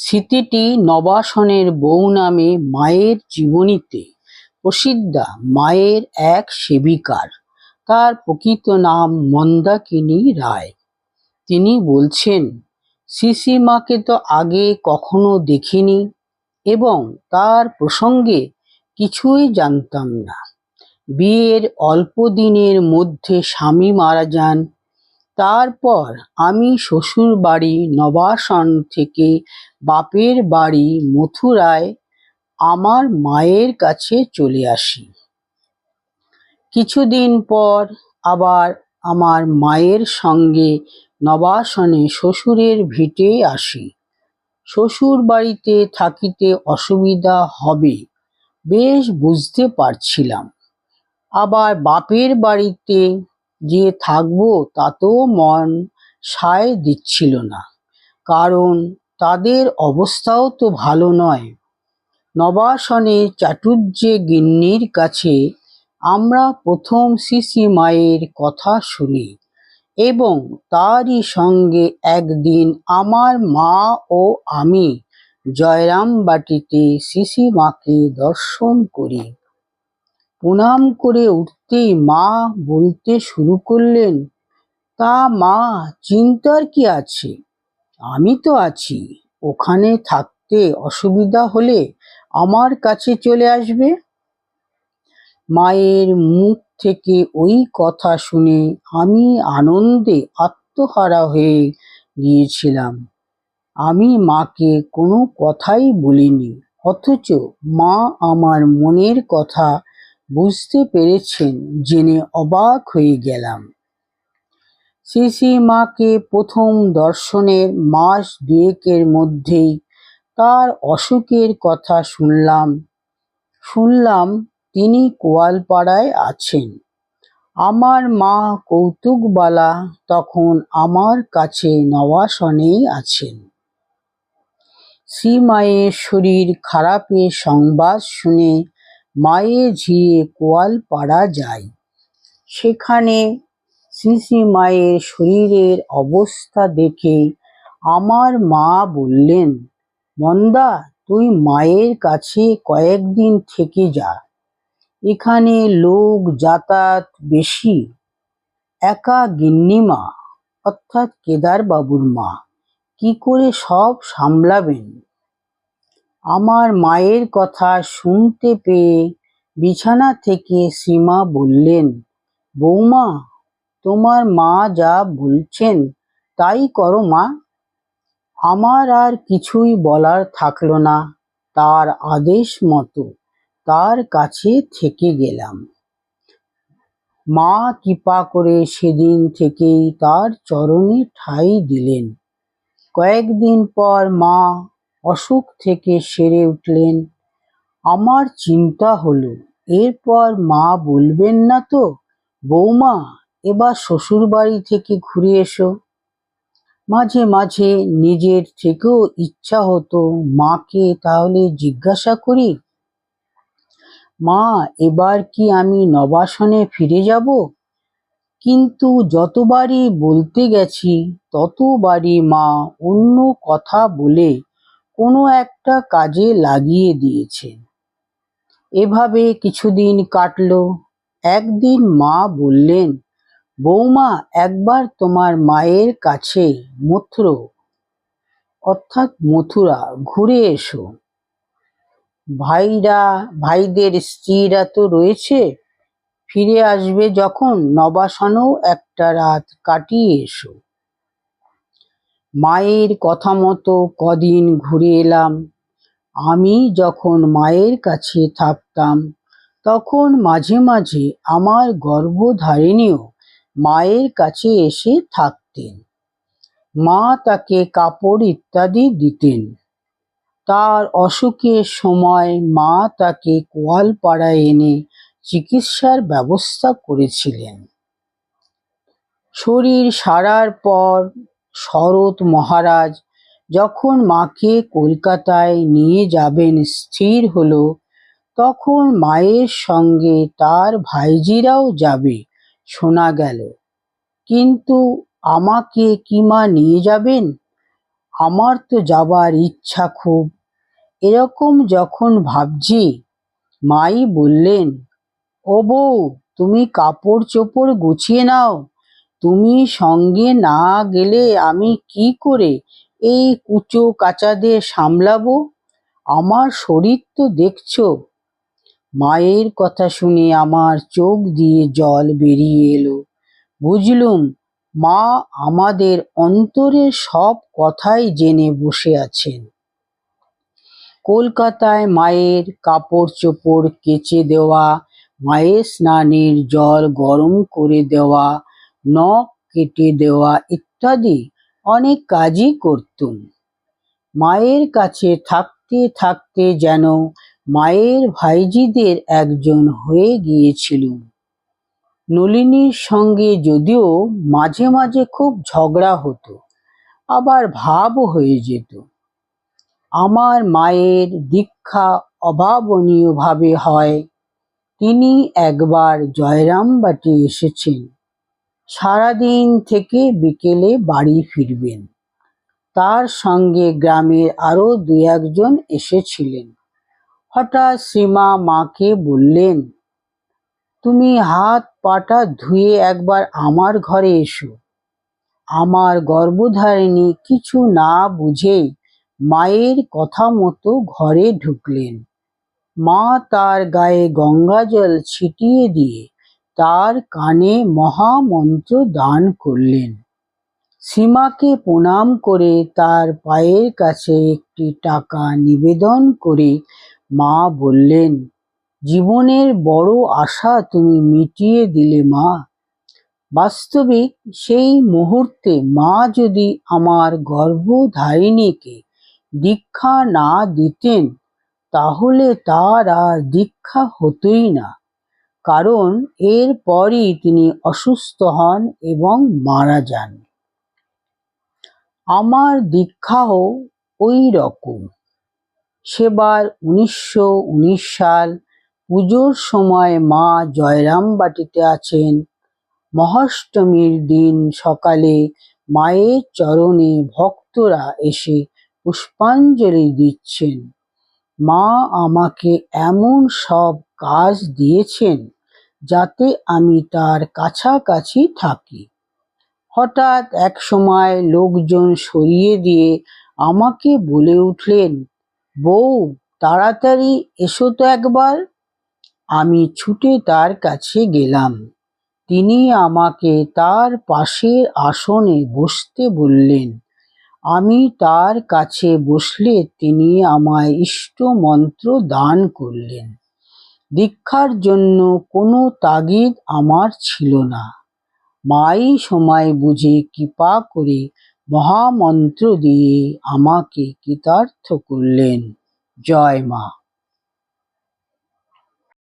স্মৃতিটি নবাসনের বউ নামে মায়ের জীবনীতে প্রসিদ্ধা মায়ের এক সেবিকার। তার প্রকৃত নাম মন্দাকিনী রায়। তিনি বলছেন, শ্রীশ্রীমাকে তো আগে কখনো দেখিনি এবং তার প্রসঙ্গে কিছুই জানতাম না। বিয়ের অল্প দিনের মধ্যে স্বামী মারা যান। তারপর আমি শ্বশুর বাড়ি নবাসন থেকে বাপের বাড়ি মথুরায় আমার মায়ের কাছে চলে আসি। কিছুদিন পর আবার আমার মায়ের সঙ্গে নবাসনে শ্বশুরের ভিটে আসি। শ্বশুর বাড়িতে থাকিতে অসুবিধা হবে বেশ বুঝতে পারছিলাম। আবার বাপের বাড়িতে যে থাকবো তাতেও মন সায় দিচ্ছিল না, কারণ তাদের অবস্থাও তো ভালো নয়। নবাসনে চাটুজ্জে গিন্নির কাছে আমরা প্রথম শ্রীশ্রীমায়ের কথা শুনি এবং তারই সঙ্গে একদিন আমার মা ও আমি জয়রামবাটিতে শ্রীশ্রীমাকে দর্শন করি। প্রণাম করে উঠতেই মা বলতে শুরু করলেন, তা মা, চিন্তার কি আছে? আমি তো আছি। ওখানে থাকতে অসুবিধা হলে আমার কাছে চলে আসবে। মায়ের মুখ থেকে ওই কথা শুনে আমি আনন্দে আত্মহারা হয়ে গিয়েছিলাম। আমি মাকে কোনো কথাই বলিনি, অথচ মা আমার মনের কথা বুঝতে পেরেছেন জেনে অবাক হয়ে গেলাম। শ্রীশ্রীমাকে প্রথম দর্শনের মাস দুয়েকের মধ্যেই তার অসুখের কথা শুনলাম তিনি কোয়ালপাড়ায় আছেন। আমার মা কৌতুকবালা তখন আমার কাছে নবাসনেই আছেন। শ্রীমায়ের শরীর খারাপের সংবাদ শুনে মায়ের ঝিয়ে কোয়ালপাড়া যাই। সেখানে শ্রীশ্রীমায়ের শরীরের অবস্থা দেখে আমার মা বললেন, মন্দা, তুই মায়ের কাছে কয়েকদিন থেকে যা। এখানে লোক যাতায়াত বেশি। একা গিন্নিমা অর্থাৎ কেদারবাবুর মা কি করে সব সামলাবেন? আমার মায়ের কথা শুনতে পেয়ে বিছানা থেকে শ্রীমা বললেন, বৌমা, তোমার মা যা বলছেন তাই করো মা। আমার আর কিছুই বলার থাকলো না। তার আদেশ মতো তার কাছে থেকে গেলাম। মা কৃপা করে সেদিন থেকেই তার চরণে ঠাঁই দিলেন। কয়েকদিন পর মা অসুখ থেকে সেরে উঠলেন। আমার চিন্তা হলো, এরপর মা বলবেন না তো, বৌমা, এবার শ্বশুর বাড়ি থেকে ঘুরে এসো। মাঝে মাঝে নিজের থেকেও ইচ্ছা হতো মাকে তাহলে জিজ্ঞাসা করি, মা, এবার কি আমি নবাসনে ফিরে যাব? কিন্তু যতবারই বলতে গেছি ততবারই মা অন্য কথা বলে কোনো একটা কাজে লাগিয়ে দিয়েছেন। এভাবে কিছুদিন কাটলো। একদিন মা বললেন, বৌমা, একবার তোমার মায়ের কাছে মথুরা ঘুরে এসো। ভাইদের স্ত্রীরা তো রয়েছে, ফিরে আসবে যখন নবাসনেও একটা রাত কাটিয়ে এসো। মায়ের কথা মতো কদিন ঘুরে এলাম। আমি যখন মায়ের কাছে থাকতাম তখন মাঝে মাঝে আমার গর্ভধারিণীও মায়ের কাছে এসে থাকতেন। মা তাকে কাপড় ইত্যাদি দিতেন। তার অসুখের সময় মা তাকে কোয়ালপাড়ায় এনে চিকিৎসার ব্যবস্থা করেছিলেন। শরীর সারার পর শরৎ মহারাজ যখন মাকে কলকাতায় নিয়ে যাবেন স্থির হলো, তখন মায়ের সঙ্গে তার ভাইঝিরাও যাবে শোনা গেল। কিন্তু আমাকে কি মা নিয়ে যাবেন? আমার তো যাবার ইচ্ছা খুব। এরকম যখন ভাবছি, মাই বললেন, ও বউ, তুমি কাপড় চোপড় গুছিয়ে নাও। তুমি সঙ্গে না গেলে আমি কি করে এই কুচো কাচাদের সামলাবো? আমার শরীর তো দেখছো। মায়ের কথা শুনে আমার চোখ দিয়ে জল বেরিয়ে এলো। বুঝলুম, মা আমাদের অন্তরের সব কথাই জেনে বসে আছেন। কলকাতায় মায়ের কাপড় চোপড় কেচে দেওয়া, মায়ের স্নানের জল গরম করে দেওয়া, নখ কেটে দেওয়া ইত্যাদি অনেক কাজই করতুম। মায়ের কাছে থাকতে থাকতে যেন মায়ের ভাইঝিদের একজন হয়ে গিয়েছিলুম। নলিনীর সঙ্গে যদিও মাঝে মাঝে খুব ঝগড়া হতো, আবার ভাবও হয়ে যেত। আমার মায়ের দীক্ষা অভাবনীয়ভাবে হয়। তিনি একবার জয়রামবাটি এসেছেন। সারাদিন থেকে বিকেলে বাড়ি ফিরবেন। তার সঙ্গে গ্রামের আরো দু একজন এসেছিলেন। হঠাৎ শ্রীমা মাকে বললেন, তুমি হাত পাটা ধুয়ে একবার আমার ঘরে এসো। আমার গর্ভধারিণী কিছু না বুঝেই মায়ের কথা মতো ঘরে ঢুকলেন। মা তার গায়ে গঙ্গাজল ছিটিয়ে দিয়ে তার কানে মহামন্ত্র দান করলেন। শ্রীমাকে প্রণাম করে তার পায়ের কাছে একটি টাকা নিবেদন করে মা বললেন, জীবনের বড় আশা তুমি মিটিয়ে দিলে মা। বাস্তবিক সেই মুহূর্তে মা যদি আমার গর্ভধারিণীকে দীক্ষা না দিতেন, তাহলে তার আর দীক্ষা হতোই না, কারণ এর পরই তিনি অসুস্থ হন এবং মারা যান। আমার দীক্ষাও ওই রকম। সেবার 1919 সাল, পুজোর সময় মা জয়রামবাটিতে আছেন। মহাষ্টমীর দিন সকালে মায়ের চরণে ভক্তরা এসে পুষ্পাঞ্জলি দিচ্ছেন। মা আমাকে এমন সব কাজ দিয়েছেন যাতে আমি তার কাছাকাছি থাকি। হঠাৎ এক সময় লোকজন সরিয়ে দিয়ে আমাকে বলে উঠলেন, বউ, তাড়াতাড়ি এসো তো একবার। আমি ছুটে তার কাছে গেলাম। তিনি আমাকে তার পাশের আসনে বসতে বললেন। আমি তার কাছে বসলে তিনি আমায় ইষ্ট মন্ত্র দান করলেন। দীক্ষার জন্য কোনো তাগিদ আমার ছিল না। মাই সময় বুঝে কৃপা করে মহামন্ত্র দিয়ে আমাকে কৃতার্থ করলেন। জয় মা।